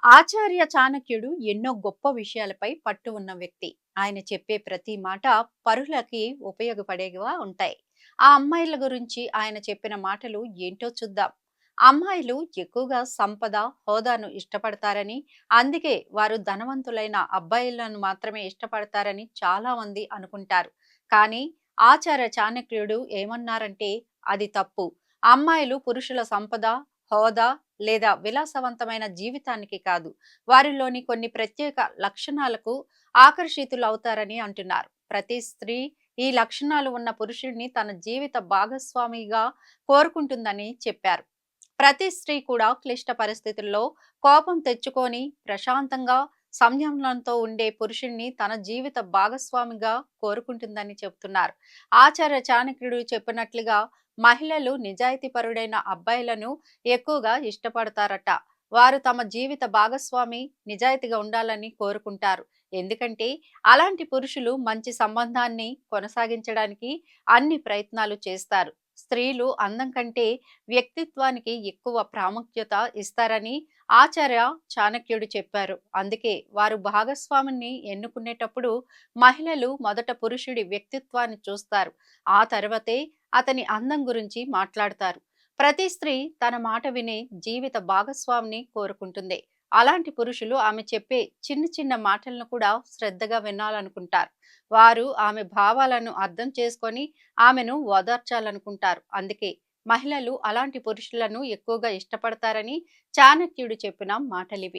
ఆచార్య చాణక్యుడు ఎన్నో గొప్ప విషయాలపై పట్టు ఉన్న వ్యక్తి. ఆయన చెప్పే ప్రతి మాట పరులకి ఉపయోగపడేవిగా ఉంటాయి. ఆ అమ్మాయిల గురించి ఆయన చెప్పిన మాటలు ఏంటో చూద్దాం. అమ్మాయిలు ఎక్కువగా సంపద, హోదాను ఇష్టపడతారని, అందుకే వారు ధనవంతులైన అబ్బాయిలను మాత్రమే ఇష్టపడతారని చాలా మంది అనుకుంటారు. కానీ ఆచార్య చాణక్యుడు ఏమన్నారంటే అది తప్పు. అమ్మాయిలు పురుషుల సంపద, హోదా లేదా విలాసవంతమైన జీవితానికి కాదు, వారిలోని కొన్ని ప్రత్యేక లక్షణాలకు ఆకర్షితులవుతారని అంటున్నారు. ప్రతి స్త్రీ ఈ లక్షణాలు ఉన్న పురుషుడిని తన జీవిత భాగస్వామిగా కోరుకుంటుందని చెప్పారు. ప్రతి స్త్రీ కూడా క్లిష్ట పరిస్థితుల్లో కోపం తెచ్చుకొని ప్రశాంతంగా సంయమనంతో ఉండే పురుషుణ్ణి తన జీవిత భాగస్వామిగా కోరుకుంటుందని చెబుతున్నారు. ఆచార్య చాణక్యుడు చెప్పినట్లుగా మహిళలు నిజాయితీపరుడైన అబ్బాయిలను ఎక్కువగా ఇష్టపడతారట. వారు తమ జీవిత భాగస్వామి నిజాయితీగా ఉండాలని కోరుకుంటారు. ఎందుకంటే అలాంటి పురుషులు మంచి సంబంధాన్ని కొనసాగించడానికి అన్ని ప్రయత్నాలు చేస్తారు. స్త్రీలు అందం కంటే వ్యక్తిత్వానికి ఎక్కువ ప్రాముఖ్యత ఇస్తారని ఆచార్య చాణక్యుడు చెప్పారు. అందుకే వారు భాగస్వామిని ఎన్నుకునేటప్పుడు మహిళలు మొదట పురుషుడి వ్యక్తిత్వాన్ని చూస్తారు. ఆ తర్వాతే అతని అందం గురించి మాట్లాడతారు. ప్రతి స్త్రీ తన మాట వినే జీవిత భాగస్వామిని కోరుకుంటుంది. అలాంటి పురుషులు ఆమె చెప్పే చిన్న చిన్న మాటలను కూడా శ్రద్ధగా వినాలనుకుంటారు. వారు ఆమె భావాలను అర్థం చేసుకొని ఆమెను ఓదార్చాలనుకుంటారు. అందుకే మహిళలు అలాంటి పురుషులను ఎక్కువగా ఇష్టపడతారని చాణక్యుడు చెప్పిన మాటలివి.